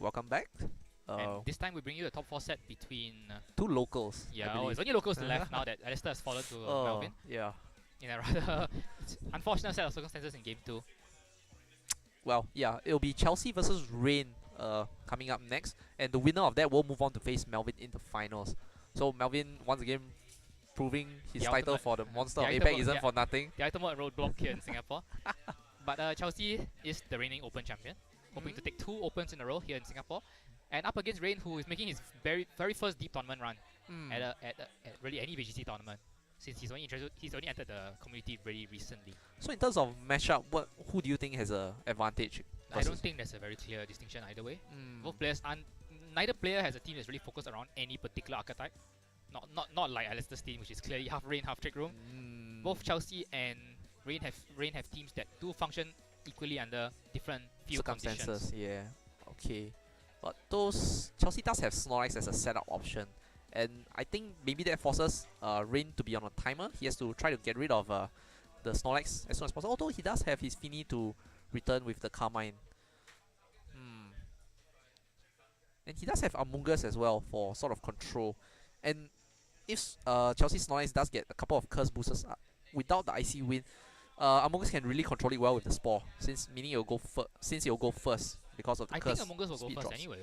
welcome back. And this time we bring you the top 4 set between Two locals. it's only locals left now that Alistair has fallen to Melvin Yeah. in a rather unfortunate set of circumstances in game 2. Well, yeah, it'll be Chelsea versus Rayne coming up next, and the winner of that will move on to face Melvin in the finals. So Melvin once again proving his The title ultimate- for the Monster the of ultimate- Apex isn't yeah. for nothing. The ultimate roadblock here in Singapore. But Chelsea is the reigning Open champion, hoping to take 2 Opens in a row here in Singapore, and up against Rayne, who is making his very first deep tournament run at really any VGC tournament, since he's only entered the community very recently. So in terms of matchup, who do you think has a advantage? I don't think there's a very clear distinction either way. Both players neither player has a team that's really focused around any particular archetype. Not like Alistair's team, which is clearly half Rayne, half Trick Room. Both Chelsea and Rayne have teams that do function equally under different field circumstances. conditions. Yeah. Okay. But those Chelsea does have Snorlax as a setup option, and I think maybe that forces Rayne to be on a timer. He has to try to get rid of the Snorlax as soon as possible. Although he does have his Fini to return with the Carmine. And he does have Amoonguss as well for sort of control. And if Chelsea Snorlax does get a couple of curse boosters without the IC win, Amoonguss can really control it well with the Spore, since meaning it'll go first because of the I curse. think Amoonguss will go speed first drops. anyway.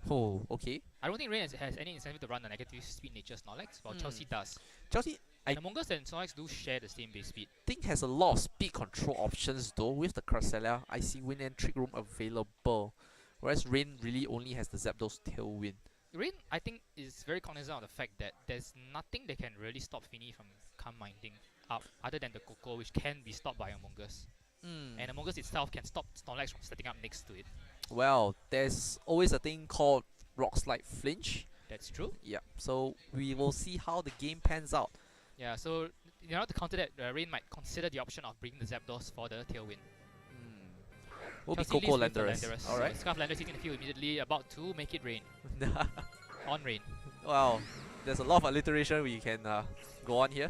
Oh, okay. I don't think Rayne has any incentive to run the negative speed nature Snorlax, while Chelsea does. Chelsea, I And Amoonguss and Snorlax do share the same base speed. think, has a lot of speed control options though, with the Cresselia, IC Win and Trick Room available. Whereas Rayne really only has the Zapdos Tailwind. Rayne, I think, is very cognizant of the fact that there's nothing that can really stop Fini from minding up other than the Coco, which can be stopped by Amoonguss. And Amoonguss itself can stop Snorlax from setting up next to it. Well, there's always a thing called Rock Slide Flinch. That's true. Yeah, so we will see how the game pans out. Yeah, so in order to counter that, Rayne might consider the option of bringing the Zapdos for the Tailwind. Will be Chelsea Coco leads with the Landorus. Landorus. Alright. So Scarf Landorus sitting in the field immediately, about to make it rain. On Rayne. Wow, there's a lot of alliteration we can go on here.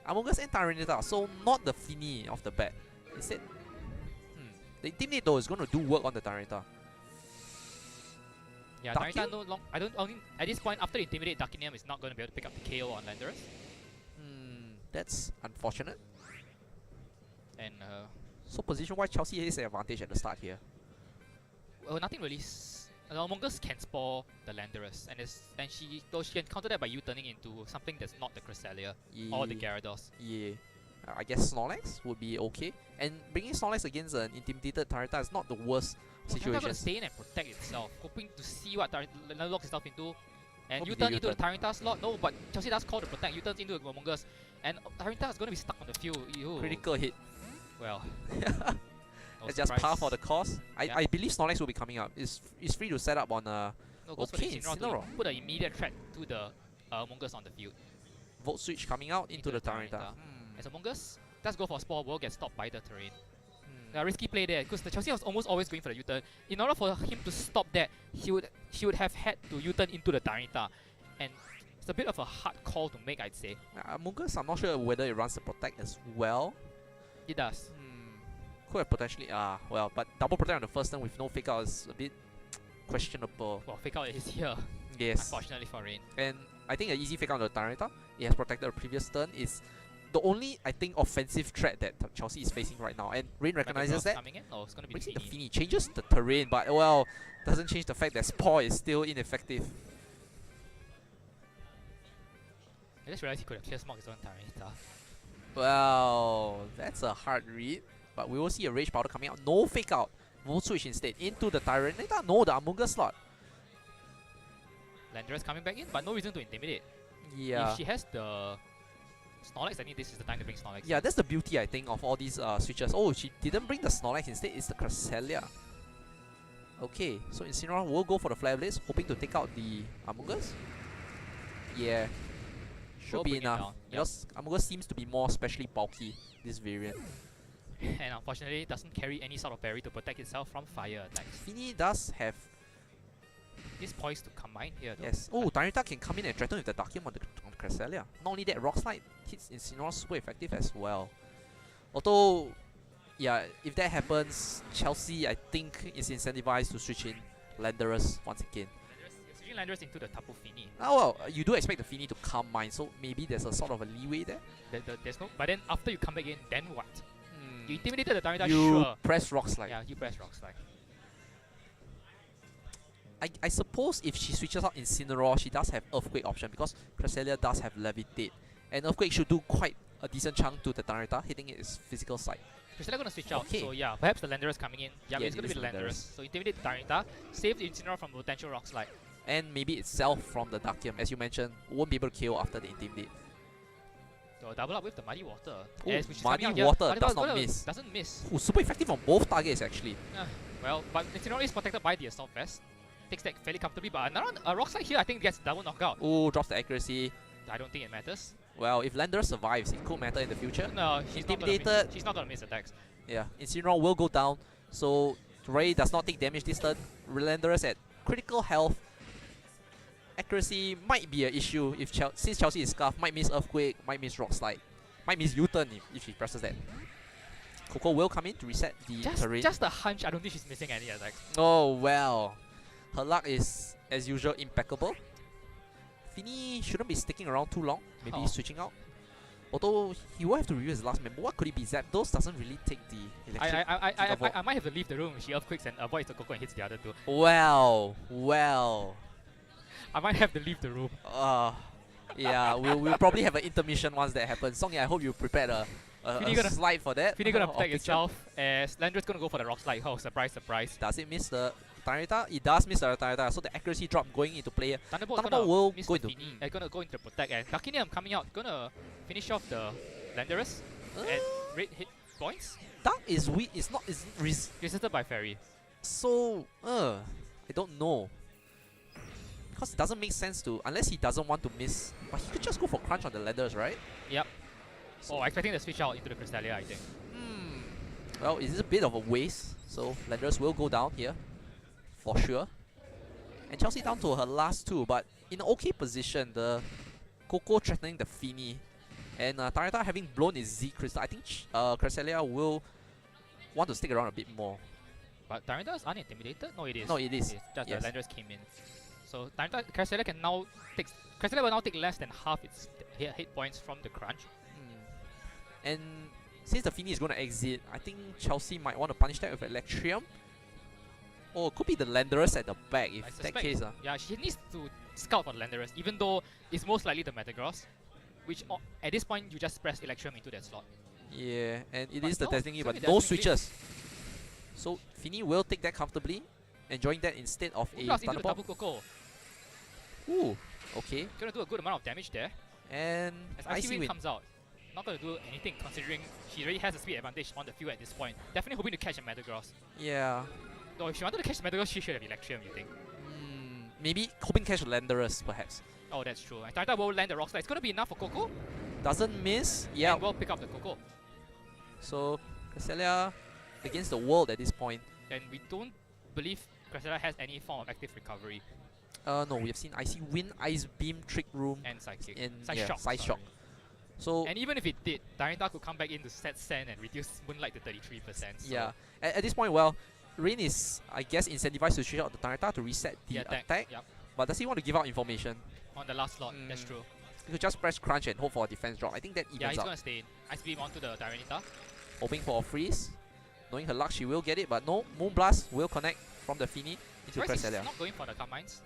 Amoonguss and Tyranitar, so not the Fini of the bat. Instead, the Intimidate though is going to do work on the Tyranitar. Yeah, Dark Tyranitar no long. I think at this point, after Intimidate, Darkinium is not going to be able to pick up the KO on Landorus. That's unfortunate. And So position-wise, Chelsea has the advantage at the start here. well, nothing really. Amoonguss can spore the Landorus, and she can counter that by U-turning into something that's not the Cresselia or the Gyarados. Yeah. I guess Snorlax would be okay. And bringing Snorlax against an intimidated Tyranitar is not the worst Tyranitar situation. gonna stay in and protect itself, hoping to see what Tyranitar locks itself into. And Hope U-turn they into the U-turn. Tyranitar slot. No, but Chelsea does call to protect. U-turns into Amoonguss, and Tyranitar is gonna be stuck on the field. Ew. Critical hit. Well. No It's just par surprise. for the course. Yeah. I believe Snorlax will be coming up. It's free to set up on No, goes for okay, the Incineroar to Incineroar. put an immediate threat to the Amoonguss on the field. Volt Switch coming out into the Tyranitar. As Amoonguss does go for Spore, will get stopped by the terrain. Risky play there, because the Chelsea was almost always going for the U-turn. In order for him to stop that, he would have had to U-turn into the Tyranitar. And it's a bit of a hard call to make, I'd say. Amoonguss, I'm not sure whether it runs the Protect as well. It does. Could have potentially, well, but double Protect on the first turn with no Fake Out is a bit questionable. Well, Fake Out is here, Yes. unfortunately for Rayne. And I think an easy Fake Out on the Tyranitar, it has protected the previous turn, is the only, I think, offensive threat that Chelsea is facing right now. And Rayne recognizes that. Coming in? Oh, it's gonna be Brings in the the Fini. Fini, changes the terrain, but well, doesn't change the fact that Spore is still ineffective. I just realized he could have clear smoked his own Tyranitar. Well, that's a hard read, but we will see a Rage Powder coming out. No Fake Out. Volt Switch instead into the Tyranitar. No, the Amoonguss slot. Landorus coming back in, but no reason to intimidate. Yeah. If she has the Snorlax, I think this is the time to bring Snorlax. Yeah, that's the beauty, I think, of all these switches. Oh, she didn't bring the Snorlax, instead it's the Cresselia. Okay, so Incineroar will go for the Flare Blades, hoping to take out the Amoonguss. Yeah, should Will be bring it enough. down, yep. Because Amoonguss seems to be more specially bulky, this variant. And unfortunately, it doesn't carry any sort of berry to protect itself from fire attacks. Fini does have... It's poised to combine here though. Yes. Oh, Tyranitar can come in and threaten with the Darkium on the Cresselia. Not only that, Rock Slide hits Incineroar super effective as well. Although, yeah, if that happens, Chelsea, I think, is incentivized to switch in Landorus once again. You're switching Landorus into the Tapu Fini. Oh well, you do expect the Fini to calm mine, so maybe there's a sort of a leeway there. There's no. But then after you come back in, then what? Hmm. You intimidated the Darita, You sure. press Rock Slide. Yeah, you press Rock Slide. I suppose if she switches out Incineroar, she does have Earthquake option because Cresselia does have Levitate. And Earthquake should do quite a decent chunk to the Darita, hitting its physical side. Cresselia gonna switch out, Okay. so yeah, perhaps the Landorus coming in. Yeah, Yeah, it's gonna it be is the Landorus. Landorus. So intimidate the Darita, save the Incineroar from potential Rock Slide. And maybe itself from the Darkium, as you mentioned, won't be able to KO after the Intimidate. So double up with the Muddy Water. Ooh, Yes, which is Muddy coming out Water here. does Muddy not Water miss. Doesn't miss. Ooh, super effective on both targets actually. Well, but Incineroar is protected by the Assault Vest. Takes that fairly comfortably, but another Rock Slide here I think gets double knockout. Ooh, drops the accuracy. I don't think it matters. Well, if Landorus survives, it could matter in the future. No, she's not gonna Intimidated. she's not gonna miss attacks. Yeah, Incineroar will go down, so Ray does not take damage this turn. Landorus at critical health. Accuracy might be an issue if since Chelsea is scuffed, might miss Earthquake, might miss Rock Slide, might miss U-turn if she presses that. Coco will come in to reset the terrain. Just a hunch, I don't think she's missing any attacks. Oh well, her luck is as usual impeccable. Fini shouldn't be sticking around too long, maybe switching out. Although he will have to review his last member. What could it be? Zapdos doesn't really take the electric. I might have to leave the room. She earthquakes and avoids the Coco and hits the other two. Well. I might have to leave the room. Yeah, we'll probably have an intermission once that happens. Songy, I hope you prepared a slide for that. Fini gonna protect itself as Landorus gonna go for the Rock Slide. Oh, surprise, surprise. Does it miss the Tarita? It does miss the Tarita, so the accuracy drop going into play. Thunderbolt will miss go the into... Fini. Gonna go into protect, and Darkinium coming out, gonna finish off the Landorus at red hit points. Dark is weak, it's not... Resisted by Fairy. So, I don't know. Because it doesn't make sense to... Unless he doesn't want to miss... But he could just go for Crunch on the Landorus, right? Yep. So Expecting the switch out into the Cresselia, I think. Well, it is a bit of a waste, so Landorus will go down here, for sure. And Chelsea down to her last two, but in an okay position. The Coco threatening the Fini, and Tarita having blown his Z Crystal. I think Cresselia will want to stick around a bit more. But Darita is unintimidated? No, it is. No, it is. Just Yes. the Landorus came in. So Cresselia can now take... Cresselia will now take less than half its hit points from the crunch. And since the Fini is going to exit, I think Chelsea might want to punish that with Electrium. Or it could be the Landorus at the back if that case. Yeah, she needs to scout for the Landorus, even though it's most likely the Metagross, which at this point you just press Electrium into that slot. Yeah, and it But is the no, Destiny, so but it no definitely- switches. So Fini will take that comfortably, enjoying that instead of a Plus into the Thunderbolt. Tapu Koko. Ooh, okay. Gonna do a good amount of damage there. And As Icy Icy Wind Wind. comes out, not gonna do anything considering she already has a speed advantage on the field at this point. Definitely hoping to catch a Metagross. Yeah. Though if she wanted to catch the Metagross, she should have Electrium, you think? Maybe hoping catch Landorus, perhaps. Oh, that's true. And Tarita will land the Rock Slide. It's gonna be enough for Coco. Doesn't miss. Yeah. And will pick up the Coco. So Cresselia against the world at this point. And we don't believe Cresselia has any form of active recovery. No, we have seen Icy Wind, Ice Beam, Trick Room, And Psychic. and Side yeah, Shock, Side sorry. Shock. So And even if it did, Darita could come back in to set Sand and reduce Moonlight to 33%. So yeah, at this point, well, Rayne is, I guess, incentivized to shoot out the Tarita to reset the attack. Yep. But does he want to give out information? On the last slot, that's true. He could just press Crunch and hope for a defense drop. I think that Yeah, evens he's out. gonna stay in. Ice Beam onto the Tyranitar. Hoping for a freeze. Knowing her luck, she will get it, but no, Moonblast will connect from the Fini into Surprised he's Cresselia. not going for the Carmines.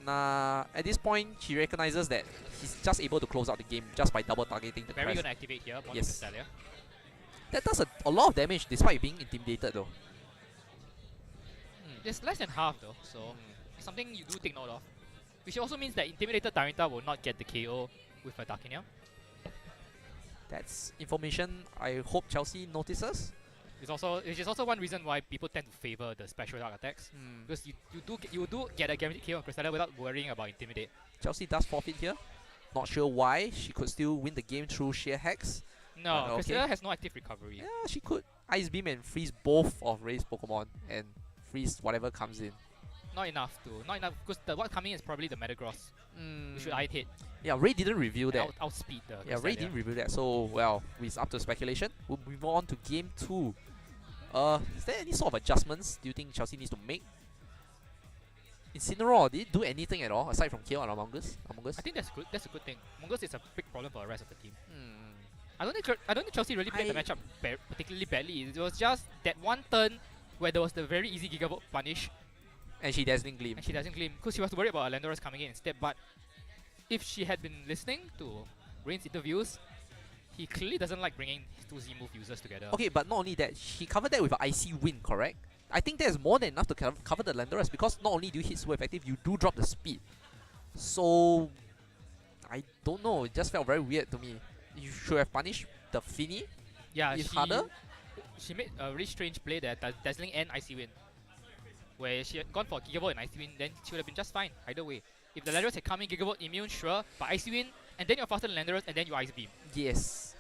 Nah, at this point, she recognizes that he's just able to close out the game just by double targeting the Very Crest. gonna activate here, Bond Yes. Cresselia. That does a lot of damage despite being intimidated though. It's less than half though, so it's something you do take note of. Which also means that intimidated Darita will not get the KO with a Darkinium. That's information I hope Chelsea notices. Which is also one reason why people tend to favor the special dark attacks. Because you do get a guaranteed KO on Cresselia without worrying about intimidate. Chelsea does forfeit here. Not sure why. She could still win the game through sheer hacks. No, okay. Cresselia has no active recovery. Yeah, she could Ice Beam and freeze both of Ray's Pokemon and freeze whatever comes in. Not enough because the one coming is probably the Metagross. Which should hit. Yeah, Ray didn't reveal that. Outspeed the Yeah, Ray Cresselia. didn't reveal that. So, well, it's up to speculation. We'll move on to game 2. Is there any sort of adjustments do you think Chelsea needs to make? Incineroar, did it do anything at all aside from KO on Among Us? I think that's good. That's a good thing. Mongoose is a big problem for the rest of the team. Hmm. I don't think Chelsea really played the matchup particularly badly. It was just that one turn where there was the very easy Gigavolt punish, And she Dazzling Gleam. and she doesn't claim because she was worried about Alandoros coming in instead. But if she had been listening to Rayne's interviews, he clearly doesn't like bringing his 2Z move users together. Okay, but not only that, she covered that with an Icy Wind, correct? I think that's more than enough to cover the Landorus because not only do you hit super effective, you do drop the speed. So, I don't know, it just felt very weird to me. You should have punished the Finny. Yeah, It's harder. She made a really strange play there, Dazzling and Icy Wind. Where she had gone for Gigavolt and Icy Wind, then she would have been just fine either way. If the Landorus had come in, Gigavolt immune, sure, but Icy Wind, and then you're faster than Landorus, and then you Ice Beam. Yes.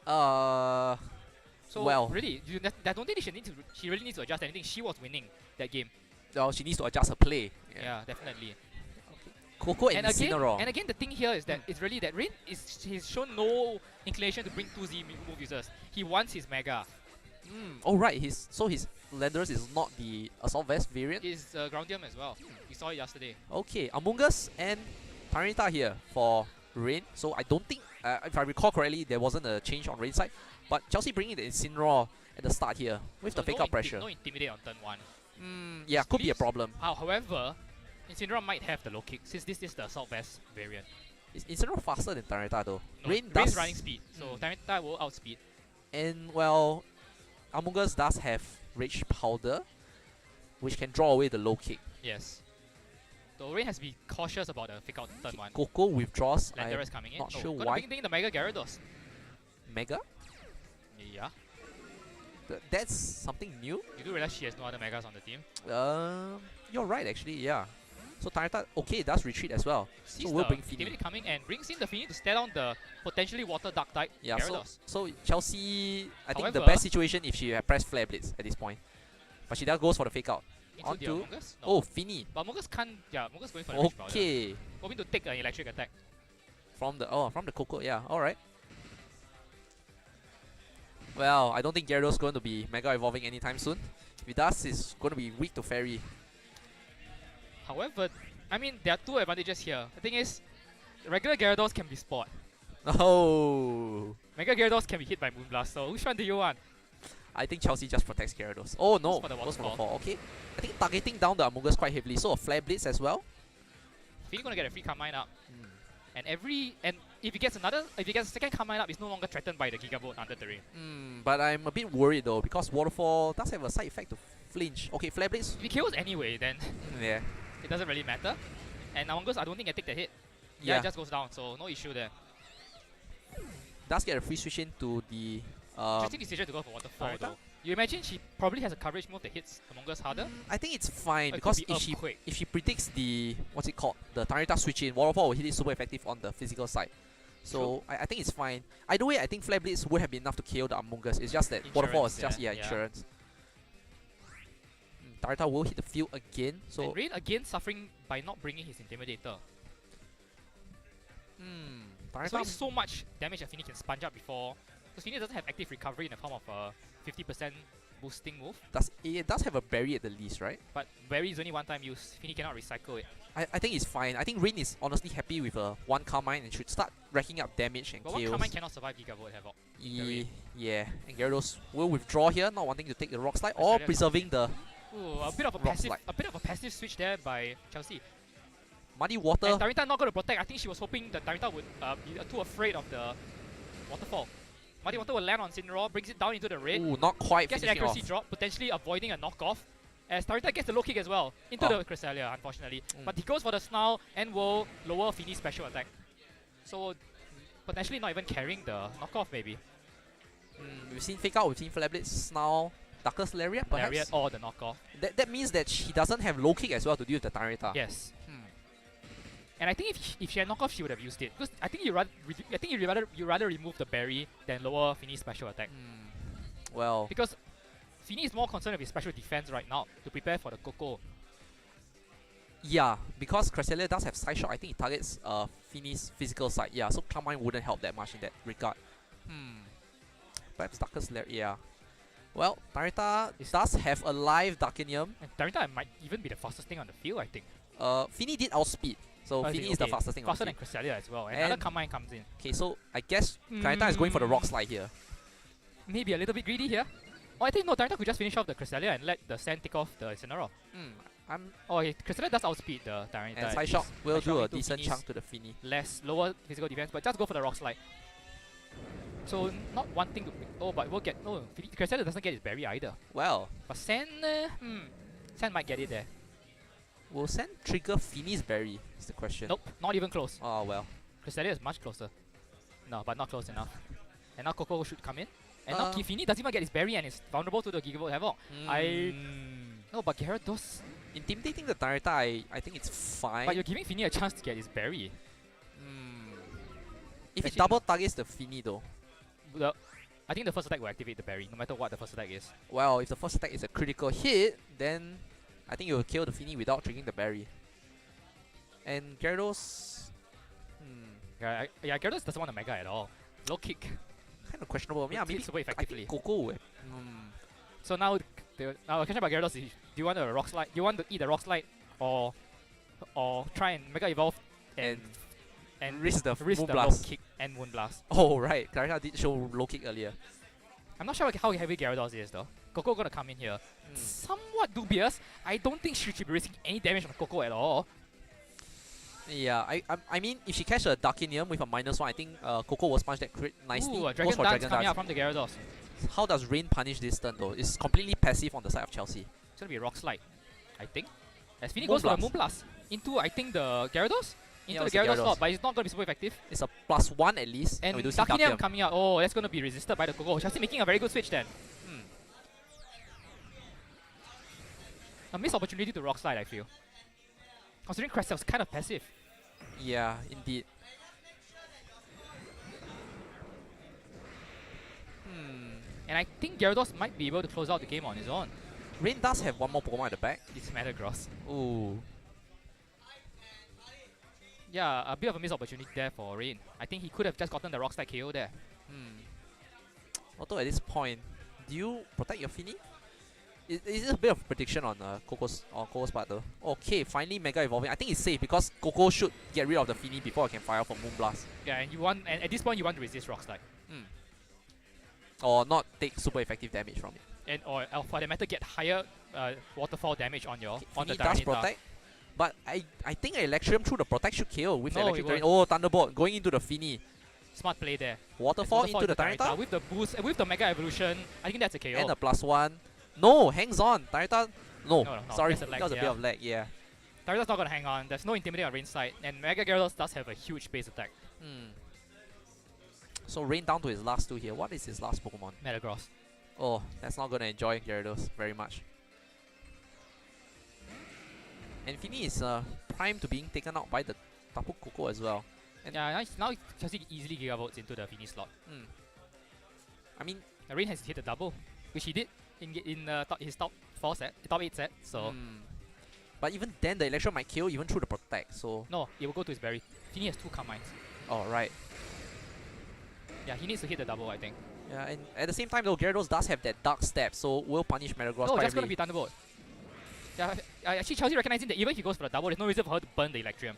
So well, really, I don't think she really needs to adjust anything. She was winning that game. well, she needs to adjust her play. Yeah, definitely. Coco and Incineroar. And again, the thing here is that it's really that Rayne he's shown no inclination to bring 2Z move users. He wants his Mega. Oh right, his Landorus is not the Assault Vest variant. It's Groundium as well. We saw it yesterday. Okay, Among Us and Tyranitar here for Rayne. So I don't think, if I recall correctly, there wasn't a change on Rayne's side. But Chelsea bringing the Incineroar at the start here with So the fake out pressure. No Intimidate on turn 1. Yeah, could be a problem. However, Incineroar might have the low kick since this is the Assault Vest variant. Is Incineroar faster than Tyranitar though? No, Rayne Rayne's does. running speed, so Tyranitar will outspeed. And well, Among Us does have Rage Powder, which can draw away the low kick. Yes. So Rayne has to be cautious about the fake out turn 1. Coco withdraws. Landorus coming in. not sure gonna why. bring the Mega Gyarados. Mega? Yeah. That's something new? You do realize she has no other Megas on the team. You're right actually, yeah. So Tyranitar, okay, it does retreat as well. Sees So we'll the bring Finny. Intimidate coming and brings in the Finny to stare down the potentially Water Dark type Yeah, Gyarados. so Chelsea, I think the However- best situation if she had pressed Flare Blitz at this point. But she does goes for the fake out. Into On the to- Among Us? No. Oh, Finny. But Among Us can't. Yeah, Among Us going for the Rage Powder. Okay. Hoping to take an electric attack. From the Coco, yeah, alright. Well, I don't think Gyarados is going to be Mega Evolving anytime soon. If it does, it's going to be weak to Fairy. However, I mean, there are two advantages here. The thing is, regular Gyarados can be spot. Oh, Mega Gyarados can be hit by Moonblast, so which one do you want? I think Chelsea just protects Gyarados. Oh no, Goes for the goes for the waterfall. fall. Okay, I think targeting down the Among Us quite heavily. So a Flare Blitz as well. Finny gonna get a free Carmine up. And if he gets a second Carmine up, it's no longer threatened by the Gigavolt under terrain. But I'm a bit worried though because Waterfall does have a side effect to flinch. Okay, Flare Blitz. If he kills anyway, then Yeah. it doesn't really matter. And Among Us, I don't think can take the hit. Yeah, it just goes down, so no issue there. Does get a free switch into the. Interesting decision to go for Waterfall Tyranitar? though. You imagine she probably has a coverage move that hits Among Us harder? I think it's fine It because could be Earthquake. if she predicts the what's it called, the Tyranitar switch in, Waterfall will hit it super effective on the physical side. So I think it's fine. Either way, I think Flare Blitz would have been enough to KO the Among Us. It's just that Waterfall is just insurance. Tyranitar will hit the field again. So And Rayne again suffering by not bringing his Intimidator. There's only Tyranitar. so much damage that Finny can sponge up before. Because Finny doesn't have active recovery in the form of a 50% boosting move. It does have a berry at the least, right? But Berry is only one time use. Finny cannot recycle it. I think it's fine. I think Rayne is honestly happy with a 1 Carmine and should start racking up damage and But one kills. Carmine cannot survive Gigavolt Havoc. Yeah, and Gyarados will withdraw here, not wanting to take the Rock Slide or Australia preserving the Ooh, a bit of a passive switch there by Chelsea. Muddy Water. And Tyranitar not going to protect. I think she was hoping that Tyranitar would be too afraid of the Waterfall. Muddy Water will land on Incineroar, brings it down into the red. Ooh, not quite Gets an finishing accuracy off. drop, potentially avoiding a knockoff. As Tyranitar gets the low kick as well into the Cresselia, unfortunately. But he goes for the Snarl and will lower Finny's special attack. So potentially not even carrying the knockoff maybe. We've seen Fake Out, we've seen Flare Blitz, now Darkest Lariat perhaps? Lariat or the knockoff. That means that she doesn't have low kick as well to deal with the Tyranitar. Yes. And I think if she had knockoff, she would have used it. Because I think you rather remove the berry than lower Finny's special attack. Well, Because Finny is more concerned with his special defense right now to prepare for the Coco. yeah, because Cresselia does have side shot, I think it targets Finny's physical side. Yeah, so Carmine wouldn't help that much in that regard. Perhaps Darkest Lariat, yeah. Well, Tyranitar does have a live Darkinium. And Tyranitar might even be the fastest thing on the field, I think. Fini did outspeed, so Fini is the fastest thing. Faster than Cresselia as well. And another combine comes in. Okay, so I guess Darita is going for the rock slide here. Maybe a little bit greedy here. Oh, I think no, Darita could just finish off the Cresselia and let the Sand take off the Incineroar. Cresselia does outspeed the Darita. And Side Shock will do a decent chunk to the Fini. Lower physical defense, but just go for the rock slide. So not wanting to pick. Oh, but we'll get Cresselia doesn't get his berry either. Well, but Sand, Sand might get it there. Will Sand trigger Fini's berry? Is the question. Nope, not even close. Oh well. Cresselia is much closer. No, but not close enough. And now Coco should come in. And now Fini doesn't even get his berry and is vulnerable to the Gigavolt Havoc. No, but Gyarados... Intimidating the Darita, I think it's fine. But you're giving Fini a chance to get his berry. If it double targets the Fini though. I think the first attack will activate the berry, no matter what the first attack is. Well, if the first attack is a critical hit, then I think it will kill the Fini without triggering the berry. And Gyarados... Yeah, Gyarados doesn't want a Mega at all. Low kick. Kind of questionable. Yeah, maybe super effectively. I think Coco. So now the question about Gyarados is: do you want a rock slide? Do you want to eat the rock slide, or try and Mega Evolve and risk the low Moonblast kick and Moonblast? Oh right, Darita did show low kick earlier. I'm not sure how heavy Gyarados is though. Coco gonna come in here. Somewhat dubious. I don't think she should be risking any damage on Coco at all. Yeah, I mean, if she catches a Darkinium with a -1, I think Coco will smash that crit nicely. Ooh, a Dragon Dance coming out from the Gyarados. How does Rayne punish this turn though? It's completely passive on the side of Chelsea. It's gonna be a Rock Slide, I think. As Fini goes for a Moonblast into, I think, the Gyarados? Into the Gyarados slot, but it's not gonna be super effective. It's a +1 at least. And we do Darkinium coming out. Oh, that's gonna be resisted by the Coco. Chelsea making a very good switch then. A missed opportunity to Rock Slide, I feel. Considering Crest was kind of passive. Yeah, indeed. And I think Gyarados might be able to close out the game on his own. Rayne does have one more Pokemon at the back. It's Metagross. Ooh. Yeah, a bit of a missed opportunity there for Rayne. I think he could have just gotten the Rock Slide KO there. Although at this point, do you protect your Fini? Is a bit of prediction on Coco's part though. Okay, finally Mega Evolving. I think it's safe because Coco should get rid of the Fini before I can fire for Moonblast. Yeah, and at this point you want to resist Rock Slide. Or not take super effective damage from it. Or for that matter, get higher waterfall damage on your on the does protect, but I think Electrium through the protect should kill with Electric Terrain. Oh, Thunderbolt going into the Fini. Smart play there. Waterfall into the Darita with the boost with the Mega Evolution. I think that's a KO. And a +1. No, hangs on. Darita. No, sorry, that was a bit of lag. Yeah. Darita's not gonna hang on. There's no Intimidate on Rayne's side, and Mega Gyarados does have a huge base attack. So Rayne down to his last two here. What is his last Pokemon? Metagross. Oh, that's not gonna enjoy Gyarados very much. And Fini is primed to being taken out by the Tapu Koko as well. And yeah, now Chelsea easily Gigavolts into the Fini slot. I mean, Rayne has hit a double, which he did in his top 8 set. So, but even then, the Electro might kill even through the protect. So no, it will go to his berry. Fini has 2 Carmines. Oh right. Yeah, he needs to hit the double, I think. Yeah, and at the same time though, Gyarados does have that Dark Step, so will punish Metagross. No, that's gonna be Thunderbolt. Yeah, actually Chelsea recognizing that even if he goes for the double, there's no reason for her to burn the Electrium.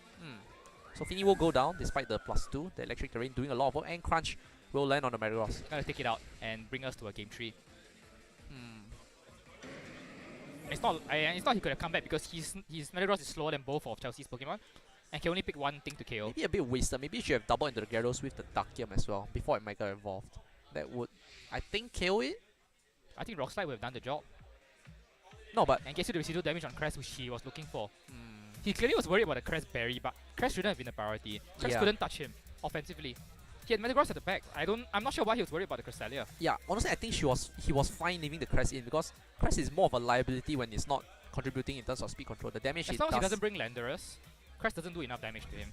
So Fini will go down despite the +2. The Electric Terrain doing a lot of work, and Crunch will land on the Metagross. Gotta take it out and bring us to a game 3. It's not he could have come back because his Metagross is slower than both of Chelsea's Pokemon and can only pick one thing to KO. Maybe a bit wasted. Maybe you should have doubled into the Gyarados with the Darkium as well before it Mega Evolved. That would, I think, KO it. I think Rock Slide would have done the job. No, but and gets you the residual damage on Crest, which he was looking for. He clearly was worried about the Crest berry, but Crest shouldn't have been a priority. Crest couldn't touch him offensively. He had Metagross at the back. I'm not sure why he was worried about the Cresselia. Yeah, honestly, I think he was fine leaving the Crest in because Crest is more of a liability when it's not contributing in terms of speed control. The damage as long as he doesn't bring Landorus, Crest doesn't do enough damage to him.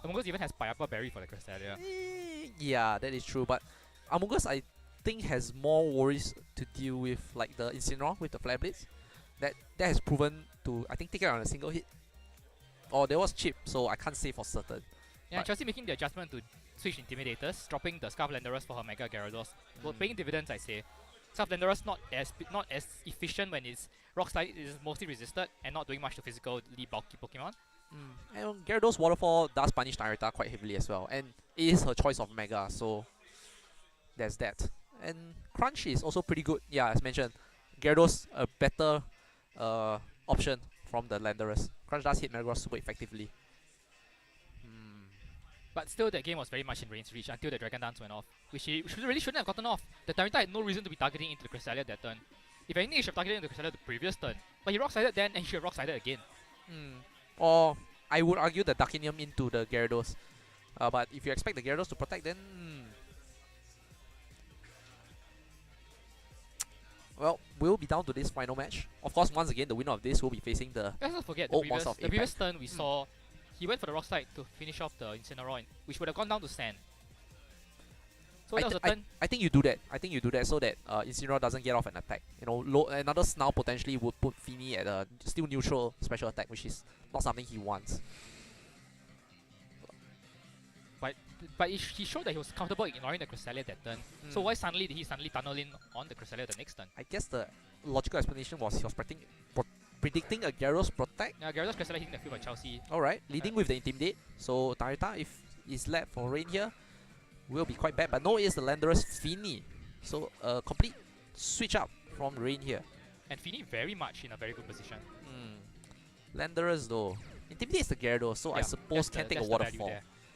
Amogus even has Payapa Berry for the Cresselia. Yeah, that is true. But Amogus, I think, has more worries to deal with, like the Incineroar with the Flare Blades. That has proven to, I think, take it on a single hit. Or there was chip, so I can't say for certain. Yeah, but Chelsea making the adjustment to switch Intimidators, dropping the Scarf Landorus for her Mega Gyarados. Well, paying dividends, I say. Scarf Landorus not as efficient when it's Rock Slide is mostly resisted and not doing much to physically bulky Pokemon. And Gyarados Waterfall does punish Narita quite heavily as well, and it is her choice of Mega, so there's that. And Crunch is also pretty good. Yeah, as mentioned, Gyarados a better option from the Landorus. Crunch does hit Metagross super effectively. But still, that game was very much in Rayne's reach until the Dragon Dance went off, which he really shouldn't have gotten off. The Narita had no reason to be targeting into the Cresselia that turn. If anything, he should have targeted into the Cresselia the previous turn. But he rock-sided then, and he should have rock-sided again. Or I would argue the Duckinium into the Gyarados. But if you expect the Gyarados to protect, then well, we'll be down to this final match. Of course, once again, the winner of this will be facing the Let's not forget old monster of the previous Apex. turn we saw he went for the rock slide to finish off the Incineroar, which would have gone down to Sand. So that was a turn. I think you do that. I think you do that so that Incineroar doesn't get off an attack. You know, another Snarl potentially would put Fini at a still neutral special attack, which is not something he wants. But he showed that he was comfortable ignoring the Cresselia that turn. So why suddenly did he tunnel in on the Cresselia the next turn? I guess the logical explanation was he was predicting a Gyarados protect. Yeah, Gyarados Cresselia hitting the field by Chelsea. Alright, leading with the Intimidate. So Narita, if is led for Rayne here, will be quite bad. But no, it's the Landorus Fini. So a complete switch up from Rayne here. And Fini very much in a very good position. Landorus though. Intimidates the Gyarados, so I suppose can take a waterfall.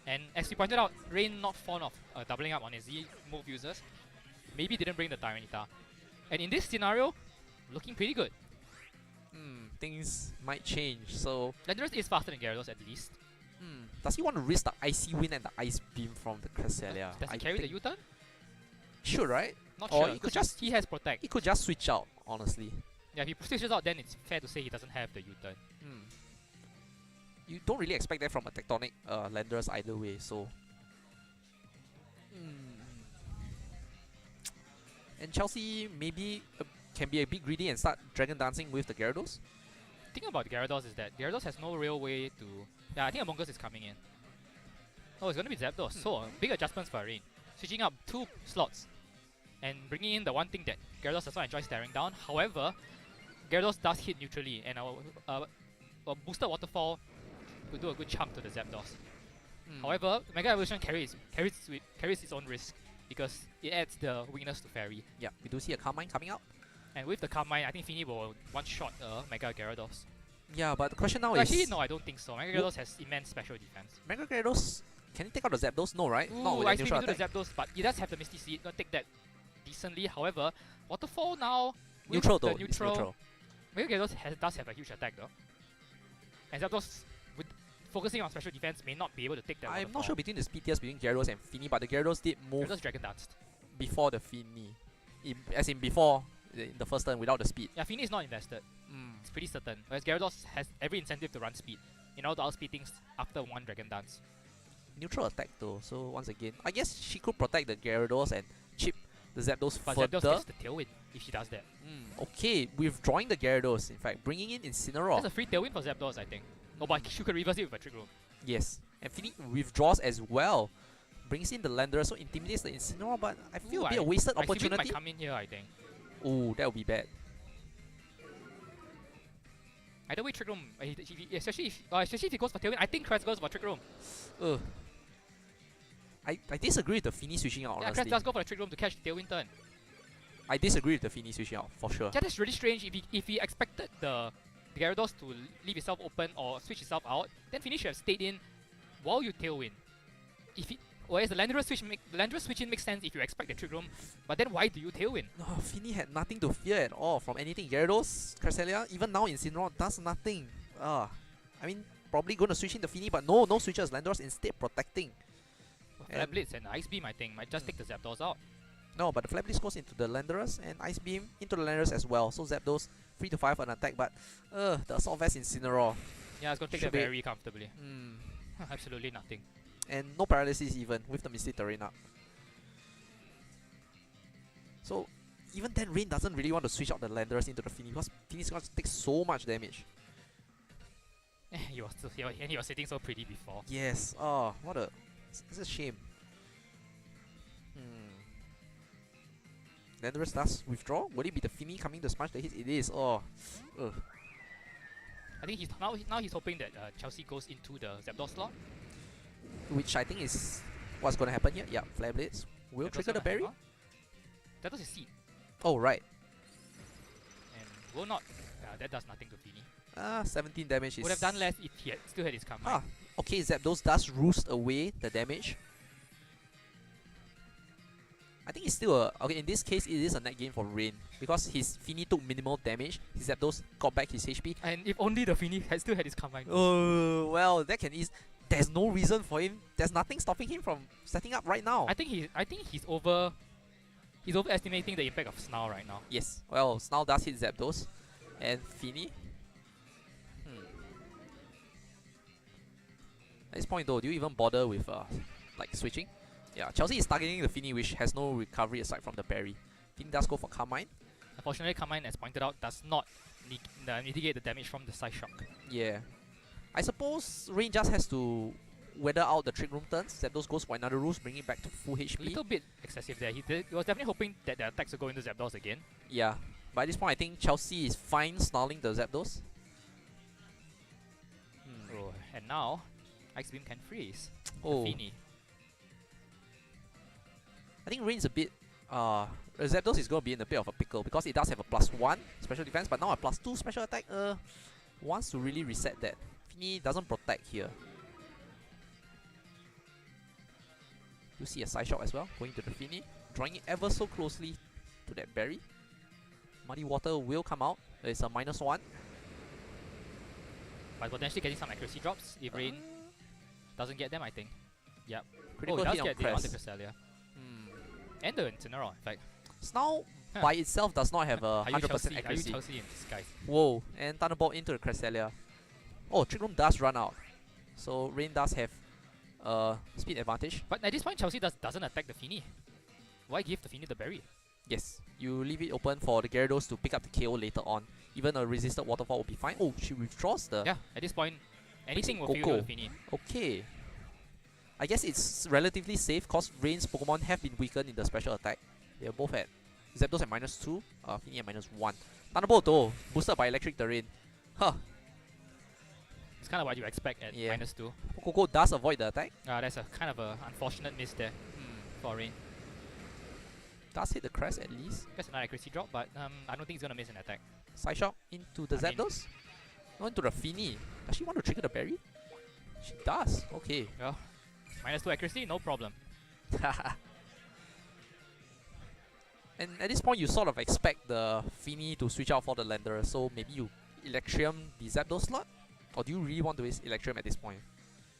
And as you pointed out, Rayne not fond of doubling up on his Z move users. Maybe didn't bring the Tyranitar. And in this scenario, looking pretty good. Things might change, so Landorus is faster than Gyarados at least. does he want to risk the Icy Wind and the Ice Beam from the Cresselia? Does he carry the U-turn? Should, right? Not Or sure, he could just he has Protect. He could just switch out, honestly. Yeah, if he switches out, then it's fair to say he doesn't have the U-turn. You don't really expect that from a Tectonic Landorus either way, so and Chelsea maybe can be a bit greedy and start Dragon Dancing with the Gyarados. The thing about Gyarados is that Gyarados has no real way to... Yeah, I think Among Us is coming in. Oh, it's going to be Zapdos. So, big adjustments for Rayne. Switching up 2 slots and bringing in the one thing that Gyarados does not enjoy staring down. However, Gyarados does hit neutrally, and our boosted Waterfall will do a good chunk to the Zapdos. However, Mega Evolution carries its own risk because it adds the weakness to Fairy. Yeah, we do see a Carmine coming out. And with the Carmine, I think Fini will one-shot Mega Gyarados. Yeah, but the question now Well, is... actually, no, I don't think so. Mega Gyarados has immense special defense. Mega Gyarados, can he take out the Zapdos? No, right? Ooh, Not with I a neutral the attack. Zapdos, but he does have the Misty Seed. Not take that decently. However, Waterfall now... Neutral the though, it's neutral. Mega Gyarados does have a huge attack though. And Zapdos, with focusing on special defense, may not be able to take that I'm Waterfall. not sure between the speed tiers between Gyarados and Fini, but the Gyarados did move Gyarados Dragon Danced. before the Fini. As in before the first turn without the speed. Yeah, Fini is not invested. It's pretty certain. Whereas Gyarados has every incentive to run speed in order to outspeed things after one Dragon Dance. Neutral attack though, so once again, I guess she could protect the Gyarados and chip the Zapdos But further. Zapdos gets the Tailwind if she does that. Okay, withdrawing the Gyarados, in fact, bringing in Incineroar. That's a free Tailwind for Zapdos, I think. Oh, but she could reverse it with a Trick Room. Yes, and Fini withdraws as well. Brings in the Landorus, so intimidates the Incineroar, but I feel a bit a wasted opportunity. Might come in here, I think. Oh, that would be bad. Either way, Trick Room, especially if he goes for Tailwind, I think Crest goes for Trick Room. I disagree with the Fini switching out, Yeah, honestly. Crest does go for the Trick Room to catch the Tailwind turn. I disagree with the Fini switching out, for sure. Yeah, that's really strange. If he expected the Gyarados to leave itself open or switch itself out, then Fini should have stayed in while you Tailwind. Whereas the Landorus switch in makes sense if you expect the Trick Room, but then why do you Tailwind? No, Fini had nothing to fear at all from anything. Gyarados, Cresselia, even now Incineroar does nothing. I mean, probably going to switch into Fini, but no switches. Landorus instead protecting. Flare Blitz and Ice Beam, I think, might just take the Zapdos out. No, but the Flare Blitz goes into the Landorus and Ice Beam into the Landorus as well. So Zapdos free to fire for an attack, but the Assault Vest Incineroar. Yeah, it's going to take that very comfortably. Absolutely nothing. And no paralysis even with the Misty Terrain up. So even then, Rayne doesn't really want to switch out the Landorus into the Fini because Fini's going to take so much damage. He was sitting so pretty before. Yes. What a... It's a shame. Landorus does withdraw. Would it be the Fini coming to smash the hits? It is. Oh. Ugh. I think now he's hoping that Chelsea goes into the Zapdos slot. Which I think is what's going to happen here. Yeah, Flare Blades will trigger the berry. Zapdos is Seed. Oh, right. And will not. That does nothing to Fini. 17 damage is... Would have done less if he had still had his Carmine. Ah, okay, Zapdos does roost away the damage. I think it's still a... Okay, in this case, it is a net gain for Rayne. Because his Fini took minimal damage. His Zapdos got back his HP. And if only the Fini had still had his Carmine. Oh, well, that can ease... There's no reason for him. There's nothing stopping him from setting up right now. I think he's overestimating the impact of Snarl right now. Yes. Well, Snarl does hit Zapdos. And Fini. At this point though, do you even bother with like switching? Yeah, Chelsea is targeting the Fini, which has no recovery aside from the berry. Fini does go for Carmine. Unfortunately, Carmine, as pointed out, does not mitigate the damage from the Side Shock. Yeah. I suppose Rayne just has to weather out the Trick Room turns. Zapdos goes for another roost, bringing it back to full HP. A little bit excessive there. He was definitely hoping that the attacks would go into Zapdos again. Yeah. But at this point, I think Chelsea is fine snarling the Zapdos. Oh, and now, Ice Beam can freeze. Oh. Fini. I think Rayne's a bit... Zapdos is going to be in a bit of a pickle because it does have a +1 special defense, but now a +2 special attack. Wants to really reset that. Fini doesn't protect here. You see a Side Shock as well, going to the Fini, drawing it ever so closely to that berry. Muddy Water will come out. It's a -1. But potentially getting some accuracy drops if Rayne doesn't get them, I think. Yep. Critical he does hit get on the Crest. Cresselia. And the Incineroar, in fact. Snarl by itself does not have a 100% accuracy. Are you Chelsea in disguise? Whoa, and Thunderbolt into the Cresselia. Oh, Trick Room does run out. So Rayne does have speed advantage. But at this point, Chelsea doesn't attack the Fini. Why give the Fini the berry? Yes, you leave it open for the Gyarados to pick up the KO later on. Even a resisted waterfall will be fine. Oh, she withdraws the... Yeah, at this point, anything will Coco. feel the Fini. Okay. I guess it's relatively safe because Rayne's Pokemon have been weakened in the special attack. They are both at... Zapdos at -2, Fini at -1. Thunderbolt though, boosted by Electric Terrain. Huh. It's kind of what you expect at -2. Coco does avoid the attack. That's a kind of a unfortunate miss there for Rayne. Does hit the Crest at least. That's another accuracy drop, but I don't think he's gonna miss an attack. Side Shock into the Zapdos. Not into the Fini. Does she want to trigger the berry? She does. Okay. Well, -2 accuracy, no problem. And at this point, you sort of expect the Fini to switch out for the Landorus, so maybe you Electrium the Zapdos slot? Or do you really want to waste Electrium at this point?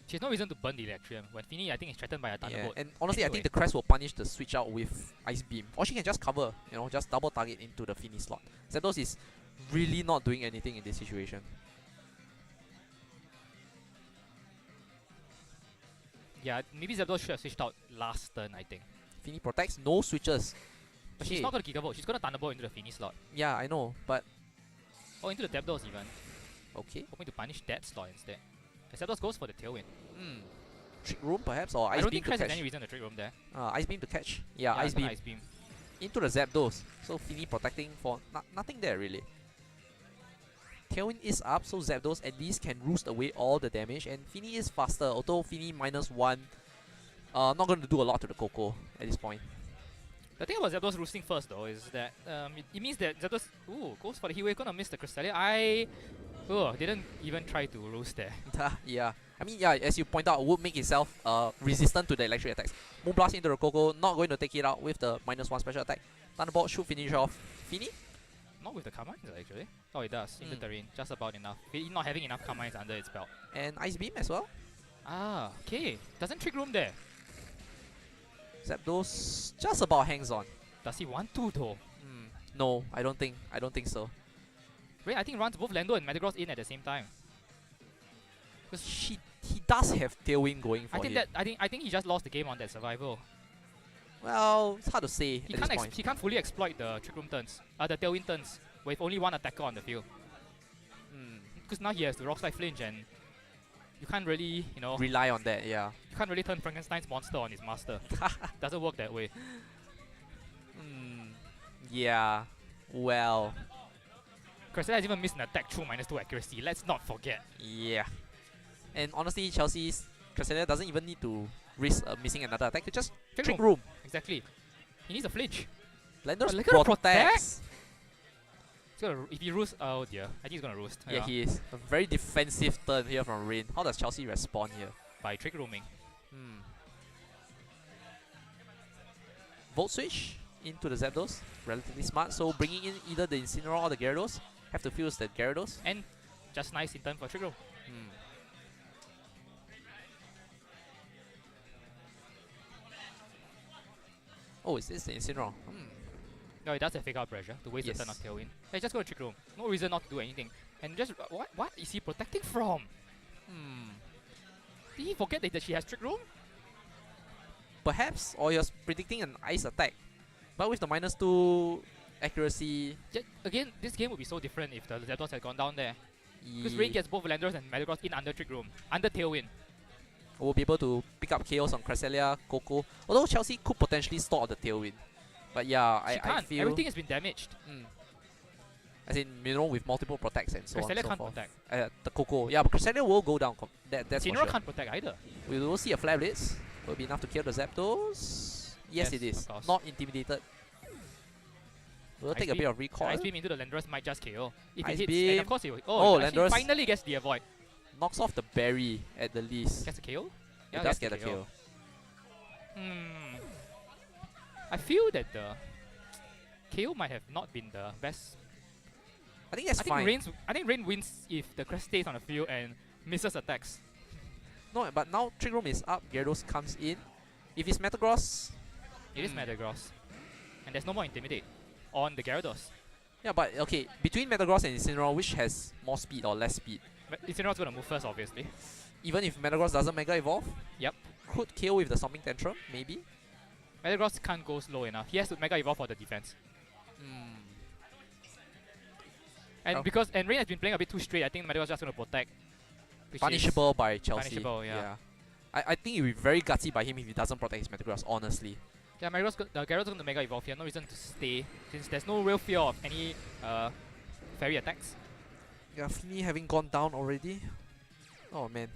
She has no reason to burn the Electrium. When Fini, I think, is threatened by a Thunderbolt. And honestly, anyway. I think the Crest will punish the switch out with Ice Beam. Or she can just cover, you know, just double target into the Fini slot. Zapdos is really not doing anything in this situation. Yeah, maybe Zapdos should have switched out last turn, I think. Fini protects, no switches. But she's not going to Gigavolt, she's going to Thunderbolt into the Fini slot. Yeah, I know, but... Or into the Zapdos even. Okay. Hoping to punish that slot instead. The Zapdos goes for the Tailwind. Trick Room perhaps, or Ice I don't Beam think to Crest catch. has any reason to Trick Room there. Ice Beam to catch. Yeah, Ice Beam. Ice Beam. Into the Zapdos. So Fini protecting for nothing there really. Tailwind is up, so Zapdos at least can roost away all the damage. And Fini is faster, although Fini -1. Not going to do a lot to the Coco at this point. The thing about Zapdos roosting first though is that it means that Zapdos goes for the Heatwave, gonna miss the Cresselia. I didn't even try to roost there. Yeah. I mean, yeah, as you point out, would make itself resistant to the electric attacks. Moonblast into the Coco, not going to take it out with the -1 special attack. Thunderbolt should finish off Fini. Not with the Carmines actually. Oh, it does. In the terrain, just about enough. Not having enough Carmines under its belt. And Ice Beam as well. Ah, okay. Doesn't Trick Room there. Zapdos just about hangs on. Does he want to though? No, I don't think so. Rayne, I think runs both Lando and Metagross in at the same time. Because he does have Tailwind going for him. I think he just lost the game on that survival. Well, it's hard to say He at this point. he can't fully exploit the Trick Room turns, the Tailwind turns, with only one attacker on the field. Because now he has the Rock Slide Flinch and you can't really, rely on that, yeah. You can't really turn Frankenstein's monster on his master. Doesn't work that way. Yeah. Well. Cresselia has even missed an attack through -2 accuracy. Let's not forget. Yeah. And honestly, Chelsea's Qisahn doesn't even need to risk missing another attack to just trick room. Exactly. He needs a flinch. Landers But look at the protects. He's gonna, if he roosts, oh dear. I think he's gonna roost. Yeah, he is. A very defensive turn here from Rayne. How does Chelsea respond here? By trick rooming. Volt switch into the Zapdos. Relatively smart. So bringing in either the Incineroar or the Gyarados. Have to fuse the Gyarados. And just nice in time for trick room. Oh, is this the Incineroar? No, it does have fake out pressure to waste the turn of Tailwind. Hey, just go to trick room. No reason not to do anything. And just what is he protecting from? Did he forget that she has trick room? Perhaps, or you're predicting an ice attack. But with the -2 accuracy. Again, this game would be so different if the Zapdos had gone down there. Because Rayne gets both Landorus and Metagross in under trick room, under Tailwind. Will be able to pick up KOs on Cresselia, Coco. Although Chelsea could potentially store the Tailwind. But yeah, I feel everything has been damaged. As in, you know, with multiple protects and so on and so can't forth. protect. The Coco. Yeah, but Cresselia will go down. That's for sure. Can't protect either. We will see a Flare Blitz. Will be enough to kill the Zapdos. Yes, it is. Not intimidated. Will take a bit of recoil. Ice Beam into the Landorus might just KO. If Ice it hits, Beam. and of course it will. Landorus finally gets the avoid. Knocks off the berry at the least. Gets a KO? It does get a KO. I feel that the KO might have not been the best. I think that's fine. I think Rayne wins if the Crest stays on the field and misses attacks. No, but now Trick Room is up. Gyarados comes in. If it's Metagross, it is Metagross. And there's no more Intimidate on the Gyarados. Yeah, but okay, between Metagross and Incineroar, which has more speed or less speed? Incineroar's gonna move first, obviously. Even if Metagross doesn't Mega Evolve? Yep. Could KO with the Stomping Tantrum, maybe? Metagross can't go slow enough. He has to Mega Evolve for the defense. And because Rayne has been playing a bit too straight, I think Metagross is just gonna protect. Punishable by Chelsea. Punishable, yeah. I think it would be very gutsy by him if he doesn't protect his Metagross, honestly. Yeah, the Gyarados is going to Mega Evolve here. No reason to stay, since there's no real fear of any fairy attacks. Yeah, Fini having gone down already. Oh man.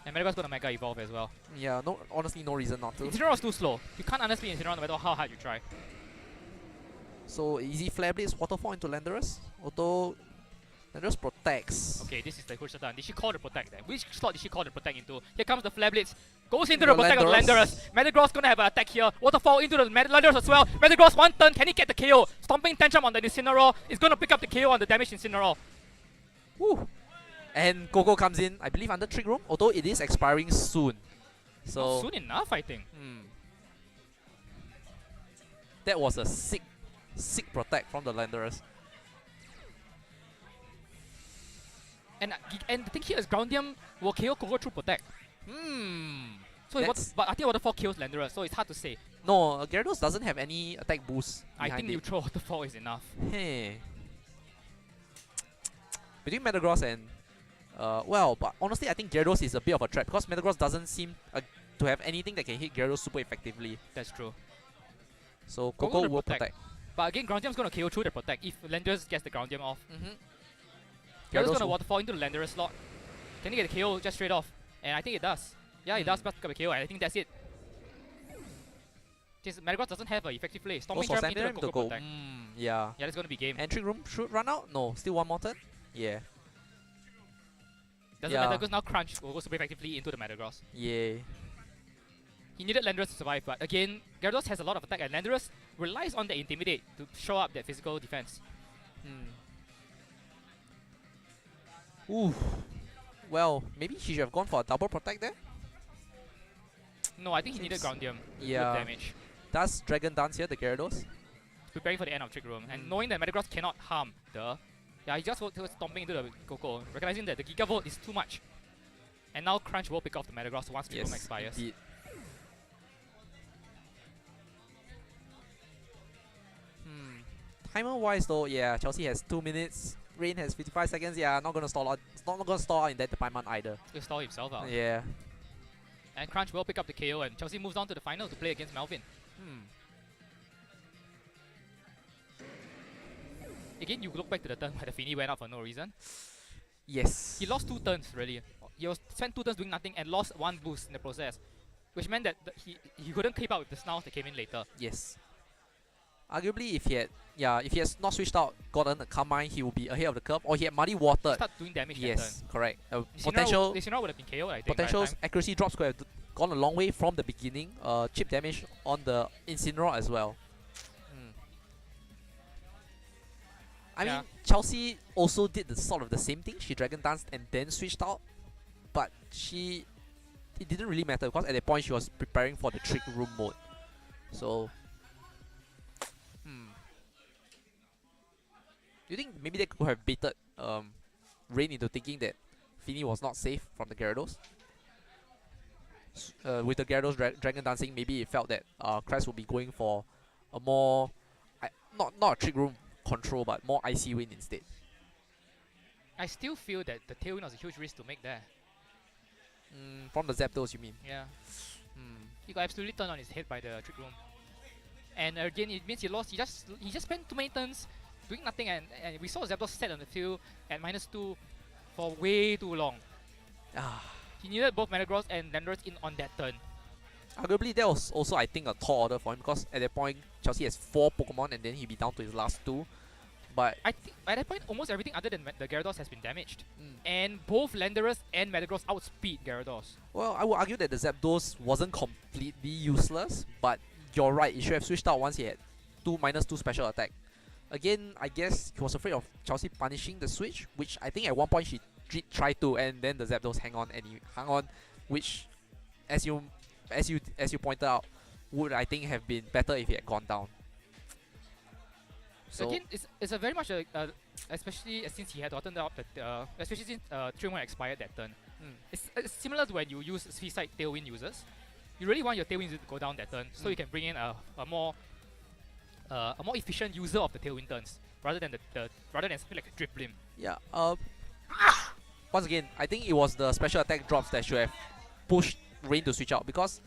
And Metagross is going to Mega Evolve as well. Yeah, honestly no reason not to. Incineroar is too slow. You can't underspeed Incineroar no matter how hard you try. So easy Flare Blitz, Waterfall into Landorus. Although Landorus protects. Okay, this is the question done. Did she call the protect then? Which slot did she call the protect into? Here comes the Flare Blitz. Goes into the protect of Landorus. Metagross gonna have an attack here. Waterfall into the Landorus as well. Metagross one turn. Can he get the KO? Stomping Tantrum on the Incineroar is gonna pick up the KO on the damaged Incineroar. Woo! And Coco comes in, I believe, under Trick Room, although it is expiring soon. So not soon enough, I think. That was a sick protect from the Landorus. And the thing here is Groundium will KO Coco through protect. So but I think Waterfall kills Landorus, so it's hard to say. No, Gyarados doesn't have any attack boost. I think neutral Waterfall is enough. Hey. Between Metagross and well, but honestly I think Gyarados is a bit of a threat because Metagross doesn't seem to have anything that can hit Gyarados super effectively. That's true. So Coco will protect. But again, Groundium's gonna KO through the protect if Landorus gets the Groundium off. Gyarados gonna Waterfall into the Landorus slot. Can he get the KO just straight off? And I think it does. Yeah, it does pick up the KO, and I think that's it. Since Metagross doesn't have an effective play, Stomping Jump into the Coco protect. Yeah. Yeah, that's gonna be game. And Trick Room should run out? No, still one more turn? Yeah. Doesn't matter because now Crunch will go super effectively into the Metagross. Yeah. He needed Landorus to survive, but again, Gyarados has a lot of attack, and Landorus relies on the Intimidate to show up that physical defense. Ooh. Well, maybe he should have gone for a double protect there? No, I think he needed Groundium with damage. Does Dragon Dance here, the Gyarados? Preparing for the end of Trick Room, and knowing that Metagross cannot harm the... Yeah, he just was stomping into the Coco, recognizing that the Giga Volt is too much. And now Crunch will pick off the Metagross once Trick Room expires. Indeed. Timer-wise though, yeah, Chelsea has 2 minutes. Rayne has 55 seconds. Yeah, not gonna stall out. Not gonna stall out in that department either. He'll stall himself out. Yeah. And Crunch will pick up the KO, and Chelsea moves on to the final to play against Melvin. again, you look back to the turn where the Fini went out for no reason. Yes. He lost 2 turns, really. He spent 2 turns doing nothing and lost 1 boost in the process, which meant that he couldn't keep up with the snarls that came in later. Yes. Arguably, if he had not switched out, gotten a Carmine, he would be ahead of the curve, or he had Muddy Water. Start doing damage. Yes, correct. Potential. Incineroar would have been KO, I think. Potential accuracy drops could have gone a long way from the beginning. Chip damage on the Incineroar as well. I mean, Chelsea also did the sort of the same thing. She Dragon Danced and then switched out, but it didn't really matter because at that point she was preparing for the Trick Room mode. So, do you think maybe they could have baited Rayne into thinking that Fini was not safe from the Gyarados? With the Gyarados Dragon Dancing, maybe it felt that Crest would be going for a more, not a Trick Room control, but more Icy Wind instead. I still feel that the Tailwind was a huge risk to make there. From the Zapdos, you mean? Yeah. He got absolutely turned on his head by the Trick Room. And again, it means he lost. He just spent too many turns doing nothing, and we saw Zapdos set on the field at -2 for way too long. He needed both Metagross and Landorus in on that turn. Arguably, that was also, I think, a tall order for him because at that point, Chelsea has 4 Pokemon and then he'd be down to his last 2. But I think at that point, almost everything other than the Gyarados has been damaged. And both Landorus and Metagross outspeed Gyarados. Well, I would argue that the Zapdos wasn't completely useless, but you're right, he should have switched out once he had -2 special attack. Again, I guess he was afraid of Chelsea punishing the switch, which I think at one point she did try to, and then the Zapdos hung on, and he hung on, which, as you pointed out, would I think have been better if he had gone down. So again, it's a very much especially since he had gotten out that especially since 3-1 expired that turn. It's similar to when you use Suicide Tailwind users. You really want your Tailwind to go down that turn, so you can bring in a more efficient user of the Tailwind turns rather than something like a Driplim. Yeah. Once again, I think it was the special attack drops that should have pushed Rayne to switch out because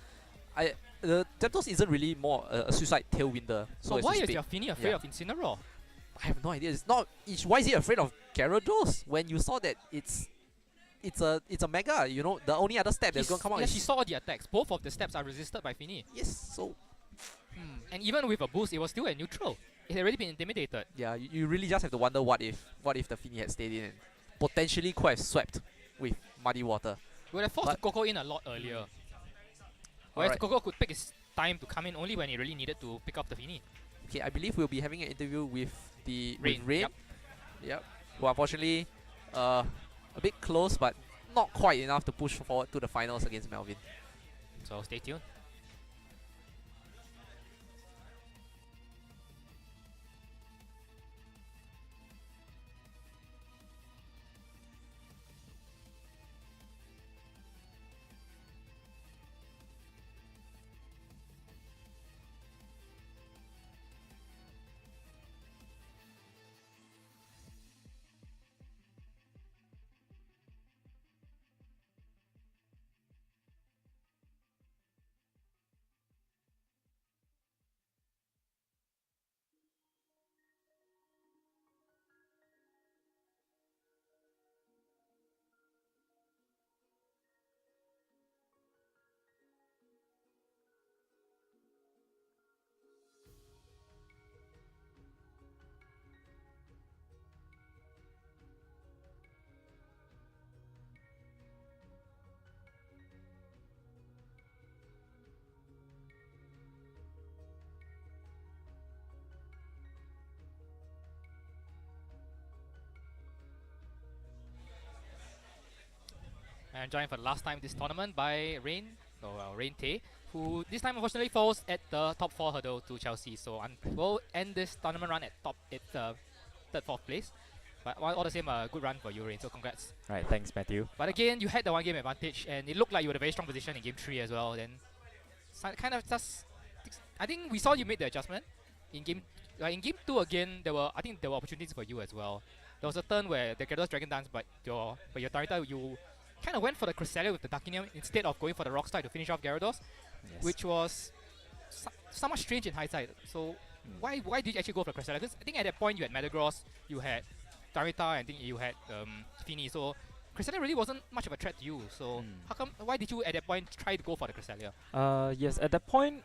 the Zapdos isn't really more a Suicide Tailwinder. So why is your Fini afraid of Incineroar? I have no idea. It's not. Why is he afraid of Gyarados when you saw that it's a Mega? You know, the only other step that's gonna come out. Yeah, she saw the attacks. Both of the steps are resisted by Fini. Yes. So. And even with a boost, it was still a neutral. It had already been intimidated. Yeah, you really just have to wonder what if the Fini had stayed in and potentially could have swept with Muddy Water. We would have forced Coco in a lot earlier. Whereas Coco could take his time to come in only when he really needed to pick up the Fini. Okay, I believe we'll be having an interview with Rayne. Rayne. Yep. Who unfortunately a bit close, but not quite enough to push forward to the finals against Melvin. So stay tuned. And joined for the last time this tournament by Rayne, Rayne Tay, who this time unfortunately falls at the top 4 hurdle to Chelsea. So we'll end this tournament run at third, 4th place. But all the same, a good run for you, Rayne. So congrats. Right, thanks, Matthew. But again, you had the 1 game advantage, and it looked like you were in a very strong position in game 3 as well. Then, kind of just, I think we saw you made the adjustment in game 2 again. I think there were opportunities for you as well. There was a turn where the Gyarados Dragon Dance, but your Tarita, you kind of went for the Cresselia with the Darkinium instead of going for the Rock Slide to finish off Gyarados, which was somewhat strange in hindsight. So Why did you actually go for Cresselia? Because I think at that point you had Metagross, you had Darita, and I think you had Fini. So Cresselia really wasn't much of a threat to you. So how come? Why did you at that point try to go for the Cresselia? Yes, at that point,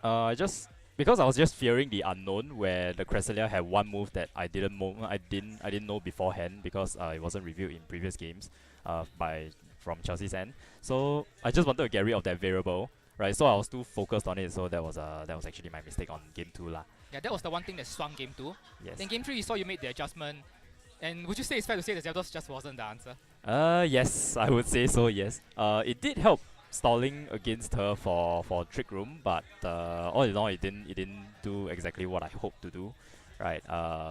because I was just fearing the unknown, where the Cresselia had one move that I didn't know beforehand because it wasn't revealed in previous games, from Chelsea's end. So I just wanted to get rid of that variable, right? So I was too focused on it. So that was actually my mistake on game 2 lah. Yeah, that was the one thing that swung game 2. Yes. Then game 3, you saw you made the adjustment. And would you say it's fair to say that Zeldos just wasn't the answer? Yes, I would say so. Yes. It did help stalling against her for Trick Room, but all in all, it didn't do exactly what I hoped to do, right?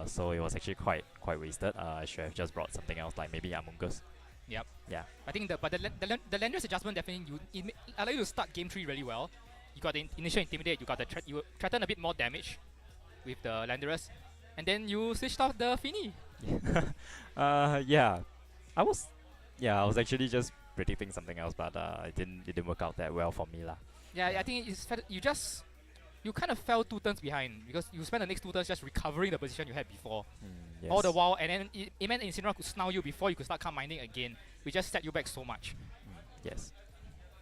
So it was actually quite wasted. I should have just brought something else, like maybe Amogus. Yep. Yeah. I think the Landorus adjustment definitely allowed you to start game 3 really well. You got the initial intimidate, you got the you threatened a bit more damage with the Landorus, and then you switched off the Fini. Yeah. I was actually just predicting something else, but it didn't work out that well for me lah. Yeah, I think it's you kind of fell 2 turns behind because you spent the next 2 turns just recovering the position you had before. Yes. All the while, and then it meant Incineroar could snarl you before you could start mining again, which just set you back so much. Yes.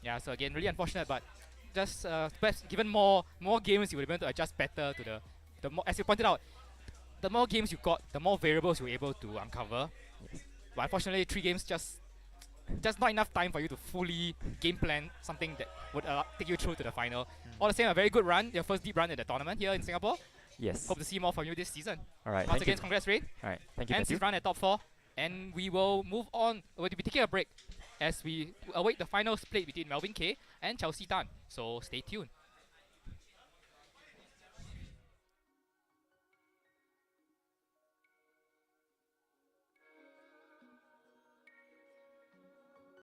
Yeah, so again, really unfortunate, but just perhaps given more games, you would have been able to adjust better to the more, as you pointed out, the more games you got, the more variables you were able to uncover. Yes. But unfortunately, 3 games just not enough time for you to fully game plan something that would take you through to the final. All the same, a very good run, your first deep run in the tournament here in Singapore. Yes. Hope to see more from you this season. Alright. Once again, congrats, Rayne. Alright. Thank you. Hence his run at top 4. And we will move on. We'll be taking a break as we await the final split between Melvin K and Chelsea Tan. So stay tuned.